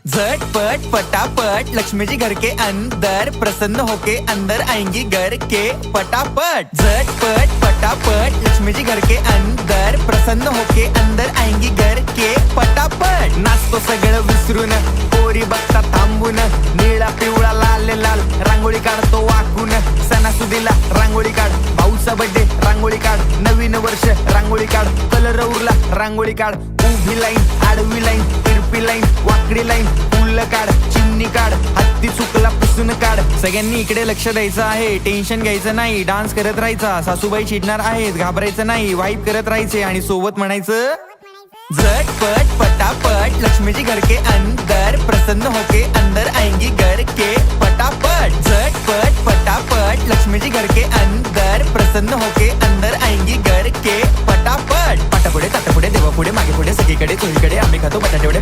झटपट पटापट लक्ष्मी जी घर के अंदर, प्रसन्न होके अंदर आएंगी घर के पटापट। झटपट पटापट लक्ष्मी जी घर के अंदर, प्रसन्न होके अंदर आएंगी घर के पटापट। नाचतो सगळं विसरून, पोरी बघता थांबून, निळा पिवळा लाल लाल रांगोळी काढतो वाकून। सणासुदीला रांगोळी काढ, भाऊचा बर्थडे रांगोळी काढ, नवीन वर्ष रांगोळी काढ, कलर उरला रांगोळी काढ। उभी लाईन, आडवी लाईन, तिरपी लाईन, वाकडी लाईन, फुल काढ, चिमणी काढ, हत्ती चुकला पुसून काढ। सगळ्यांनी इकडे लक्ष द्यायचं आहे, टेन्शन घ्यायचं नाही, डान्स करत राहायचा। सासूबाई चिडणार आहेत, घाबरायचं नाही, वाईब करत राहायचे आणि सोबत म्हणायचं झटपट पटापट लक्ष्मी जी घर के अंदर, प्रसन्न होके अंदर आएंगी घर के पटापट। झटपट पटापट लक्ष्मी जी घर के अंदर, प्रसन्न होके अंदर आएंगी घर के पटापट। पाटापुढे ताटापुढे देवापुढे मागे पुढे सगळीकडे चोहीकडे आम्ही खातो बटाटेवडे।